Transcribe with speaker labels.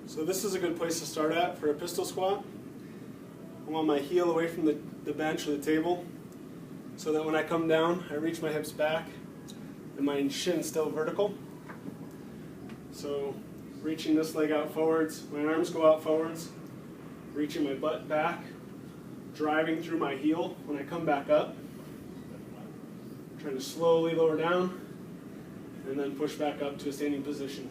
Speaker 1: So this is a good place to start at for a pistol squat. I want my heel away from the bench or the table so that when I come down, I reach my hips back and my shin's still vertical. So reaching this leg out forwards, my arms go out forwards, reaching my butt back, driving through my heel when I come back up, trying to slowly lower down and then push back up to a standing position.